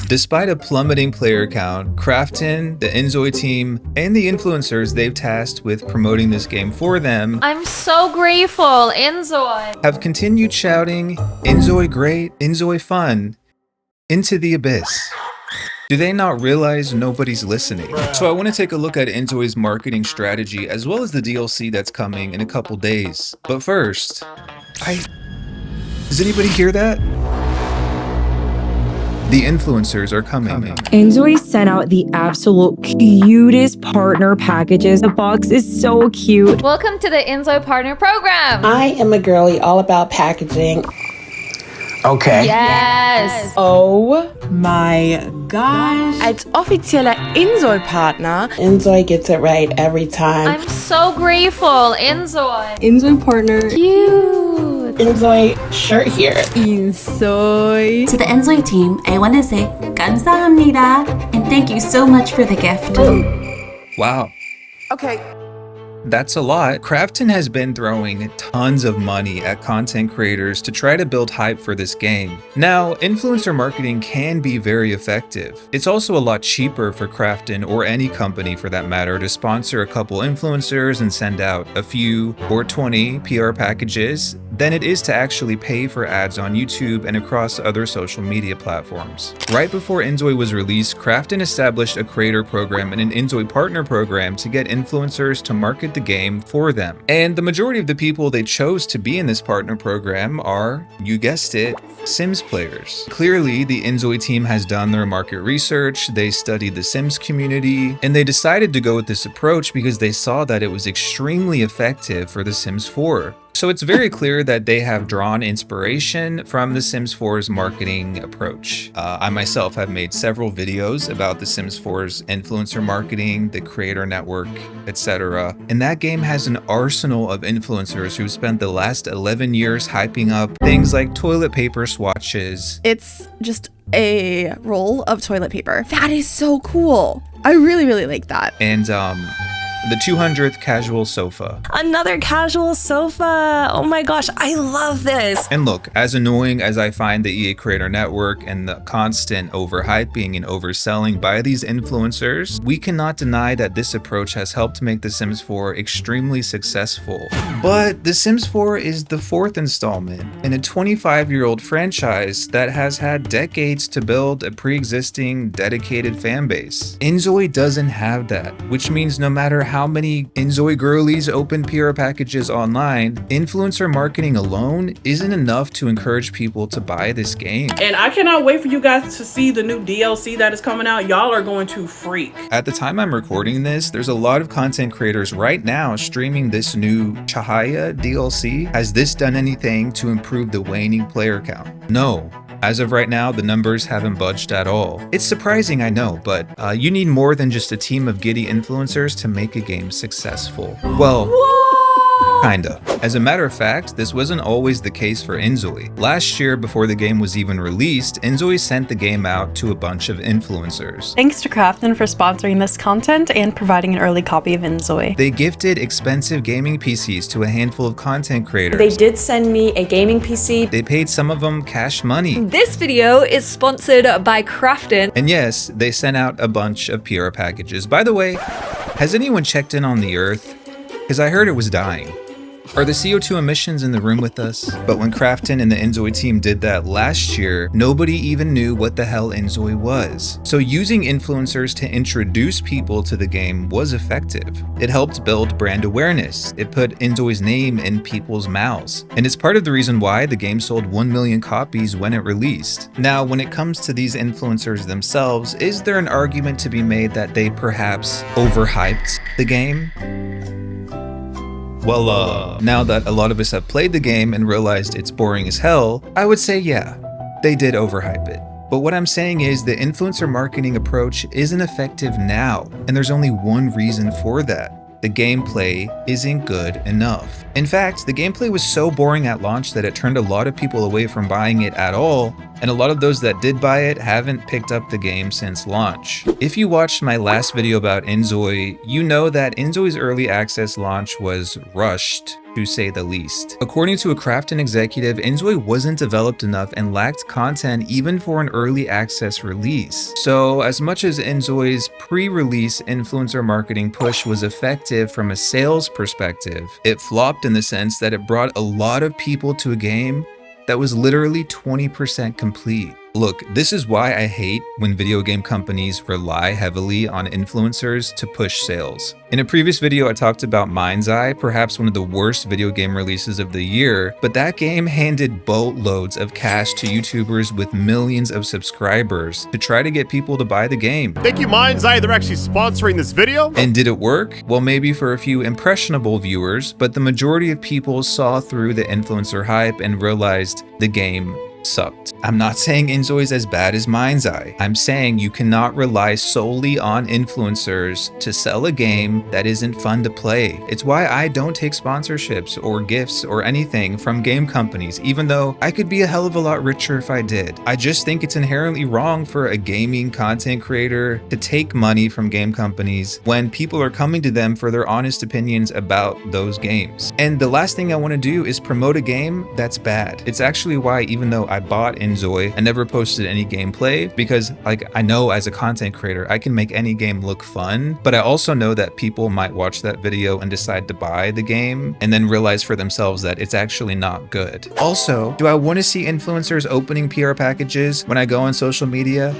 Despite a plummeting player count, Crafton, the Inzoi team, and the influencers they've tasked with promoting this game for them, I'm so grateful, Inzoi, have continued shouting, "Inzoi great, Inzoi fun," into the abyss. Do they not realize nobody's listening? So I want to take a look at Inzoi's marketing strategy as well as the DLC that's coming in a couple days. But first, does anybody hear that? The influencers are coming. Inzoi sent out the absolute cutest partner packages. The box is so cute. welcome to the Inzoi Partner Program. I am a girly all about packaging. Okay. Yes. Oh my gosh. Als offizieller Inzoi-Partner. Inzoi gets it right every time. I'm so grateful, Inzoi. Inzoi partner. Cute. Inzoi shirt here. Inzoi. To the Inzoi team, I want to say 감사합니다 and thank you so much for the gift. Wow. Okay. That's a lot. Crafton has been throwing tons of money at content creators to try to build hype for this game. Now, influencer marketing can be very effective. It's also a lot cheaper for Crafton, or any company for that matter, to sponsor a couple influencers and send out a few or 20 PR packages than it is to actually pay for ads on YouTube and across other social media platforms. Right before Inzoi was released, Crafton established a creator program and an Inzoi partner program to get influencers to market the game for them. And the majority of the people they chose to be in this partner program are, you guessed it, Sims players. Clearly, the Inzoi team has done their market research, they studied the Sims community, and they decided to go with this approach because they saw that it was extremely effective for The Sims 4. So it's very clear that they have drawn inspiration from The Sims 4's marketing approach. I myself have made several videos about The Sims 4's influencer marketing, the creator network, etc. And that game has an arsenal of influencers who spent the last 11 years hyping up things like toilet paper swatches. It's just a roll of toilet paper. That is so cool. I really, really like that. And the 200th casual sofa. Another casual sofa. Oh my gosh, I love this. And look, as annoying as I find the EA Creator Network and the constant overhyping and overselling by these influencers, we cannot deny that this approach has helped make The Sims 4 extremely successful. But The Sims 4 is the 4th installment in a 25-year-old franchise that has had decades to build a pre-existing dedicated fan base. Inzoi doesn't have that, which means no matter how many Inzoi girlies open PR packages online, influencer marketing alone isn't enough to encourage people to buy this game. And I cannot wait for you guys to see the new DLC that is coming out. Y'all are going to freak. At the time I'm recording this, there's a lot of content creators right now streaming this new Chahaya DLC. Has this done anything to improve the waning player count? No. As of right now, the numbers haven't budged at all. It's surprising, I know, but you need more than just a team of giddy influencers to make a game successful. Well, kinda. As a matter of fact, this wasn't always the case for Inzoi. Last year, before the game was even released, Inzoi sent the game out to a bunch of influencers. Thanks to Crafton for sponsoring this content and providing an early copy of Inzoi. They gifted expensive gaming PCs to a handful of content creators. They did send me a gaming PC. They paid some of them cash money. This video is sponsored by Crafton. And yes, they sent out a bunch of PR packages. By the way, has anyone checked in on the Earth? Because I heard it was dying. Are the CO2 emissions in the room with us? But when Crafton and the Inzoi team did that last year, nobody even knew what the hell Inzoi was. So using influencers to introduce people to the game was effective. It helped build brand awareness. It put Inzoi's name in people's mouths. And it's part of the reason why the game sold 1 million copies when it released. Now, when it comes to these influencers themselves, is there an argument to be made that they perhaps overhyped the game? Well, now that a lot of us have played the game and realized it's boring as hell, I would say yeah, they did overhype it. But what I'm saying is the influencer marketing approach isn't effective now, and there's only one reason for that. The gameplay isn't good enough. In fact, the gameplay was so boring at launch that it turned a lot of people away from buying it at all, and a lot of those that did buy it haven't picked up the game since launch. If you watched my last video about Inzoi, you know that Inzoi's early access launch was rushed to say the least. According to a Krafton executive, Inzoi wasn't developed enough and lacked content even for an early access release. So as much as Inzoi's pre-release influencer marketing push was effective from a sales perspective, it flopped in the sense that it brought a lot of people to a game that was literally 20% complete. Look, this is why I hate when video game companies rely heavily on influencers to push sales. In a previous video, I talked about Inzoi, perhaps one of the worst video game releases of the year, but that game handed boatloads of cash to YouTubers with millions of subscribers to try to get people to buy the game. Thank you, Inzoi. They're actually sponsoring this video. And did it work? Well, maybe for a few impressionable viewers, but the majority of people saw through the influencer hype and realized the game sucked. I'm not saying Inzoi is as bad as Inzoi. I'm saying you cannot rely solely on influencers to sell a game that isn't fun to play. It's why I don't take sponsorships or gifts or anything from game companies, even though I could be a hell of a lot richer if I did. I just think it's inherently wrong for a gaming content creator to take money from game companies when people are coming to them for their honest opinions about those games. And the last thing I want to do is promote a game that's bad. It's actually why, even though I bought Inzoi, I never posted any gameplay, because I know as a content creator I can make any game look fun, but I also know that people might watch that video and decide to buy the game and then realize for themselves that it's actually not good. Also, do I want to see influencers opening PR packages when I go on social media?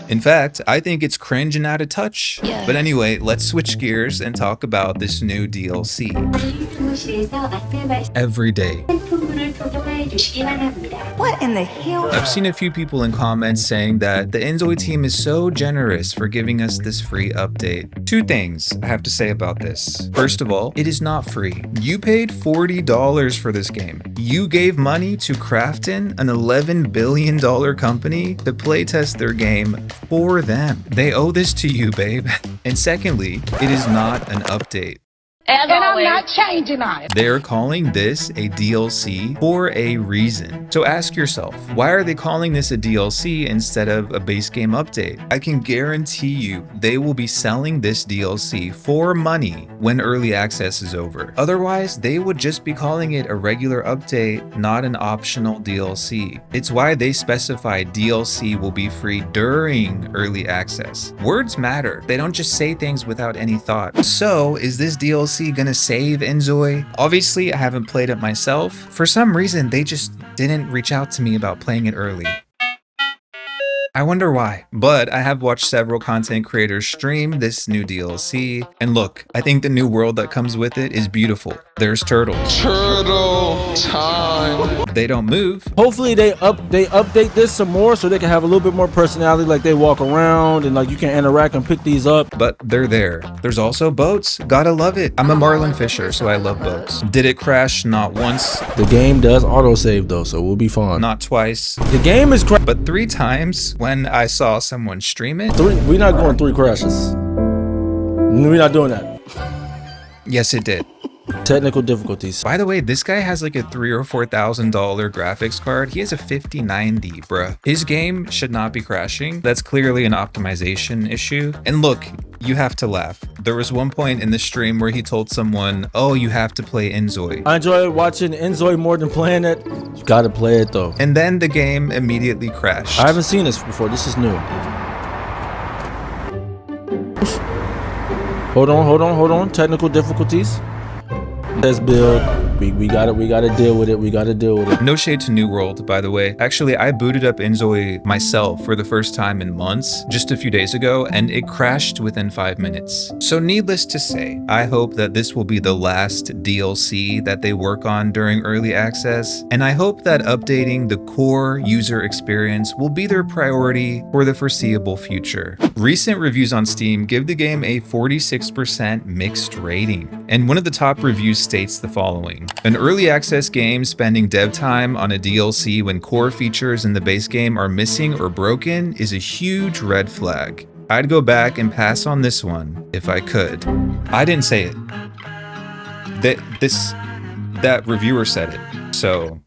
In fact, I think it's cringe and out of touch. Yeah. But anyway, let's switch gears and talk about this new DLC. Every day. What in the hell? I've seen a few people in comments saying that the Inzoi team is so generous for giving us this free update. Two things I have to say about this. First of all, it is not free. You paid $40 for this game. You gave money to Krafton, an $11 billion company, to playtest their game for them. They owe this to you, babe. And secondly, it is not an update. And I'm not changing on it. They're calling this a DLC for a reason. So ask yourself, why are they calling this a DLC instead of a base game update? I can guarantee you they will be selling this DLC for money when early access is over. Otherwise, they would just be calling it a regular update, not an optional DLC. It's why they specify DLC will be free during early access. Words matter. They don't just say things without any thought. So is this DLC gonna save Inzoi? Obviously, I haven't played it myself. For some reason, they just didn't reach out to me about playing it early. I wonder why, but I have watched several content creators stream this new DLC, and look, I think the new world that comes with it is beautiful. There's turtles. Turtle time. They don't move. Hopefully they update this some more so they can have a little bit more personality, like they walk around and like you can interact and pick these up. But they're there. There's also boats. Gotta love it. I'm a marlin fisher, so I love boats. Did it crash? Not once. The game does autosave though, so we'll be fine. Not twice. The game is but 3 times when I saw someone stream it. We're not going 3 crashes. We're not doing that. Yes, it did. Technical difficulties. By the way, this guy has like a $3,000 or $4,000 graphics card. He has a 5090, bruh. His game should not be crashing. That's clearly an optimization issue. And look, you have to laugh. There was one point in the stream where he told someone, oh, you have to play Inzoi. I enjoy watching Inzoi more than playing it. You gotta play it though. And then the game immediately crashed. I haven't seen this before. This is new. Hold on. Technical difficulties. Let's build. We gotta deal with it. No shade to New World, by the way. Actually, I booted up Inzoi myself for the first time in months, just a few days ago, and it crashed within 5 minutes. So needless to say, I hope that this will be the last DLC that they work on during early access, and I hope that updating the core user experience will be their priority for the foreseeable future. Recent reviews on Steam give the game a 46% mixed rating, and one of the top reviews states the following: an early access game spending dev time on a DLC when core features in the base game are missing or broken is a huge red flag. I'd go back and pass on this one if I could. I didn't say it. That reviewer said it. So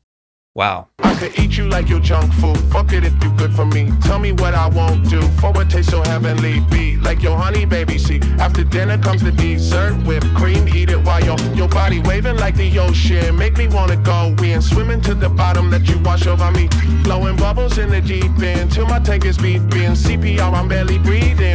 Wow. I could eat you like your junk food. Fuck it if you good for me. Tell me what I won't do. For what tastes so heavenly. Be like your honey baby. See, after dinner comes the dessert. Whipped cream, eat it while your body waving like the ocean. Make me wanna go in. Swimming to the bottom, let you wash over me. Blowing bubbles in the deep end till my tank is beeping. CPR, I'm barely breathing.